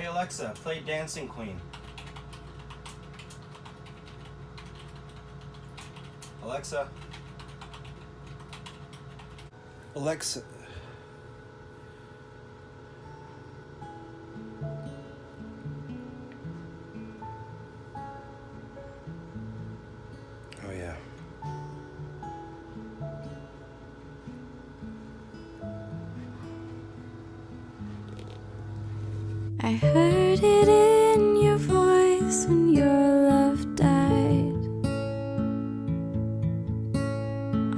Hey Alexa, play Dancing Queen. Alexa. Alexa. Oh yeah. I heard it in your voice when your love died,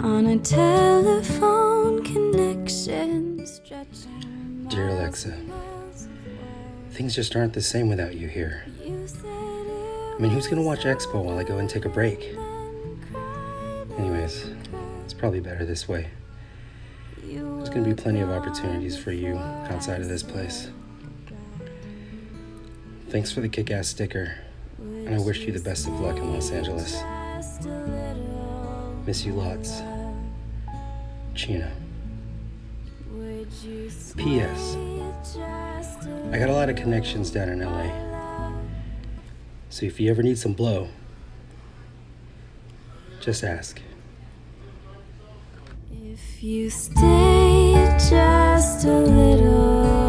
on a telephone connection stretching. Dear Alexa, things just aren't the same without you here. I mean, who's gonna watch Expo while I go and take a break? Anyways, it's probably better this way. There's gonna be plenty of opportunities for you outside of this place. Thanks for the kick-ass sticker, and I wish you the best of luck in Los Angeles. Miss you lots. Chino. P.S. I got a lot of connections down in LA. So if you ever need some blow, just ask. If you stay just a little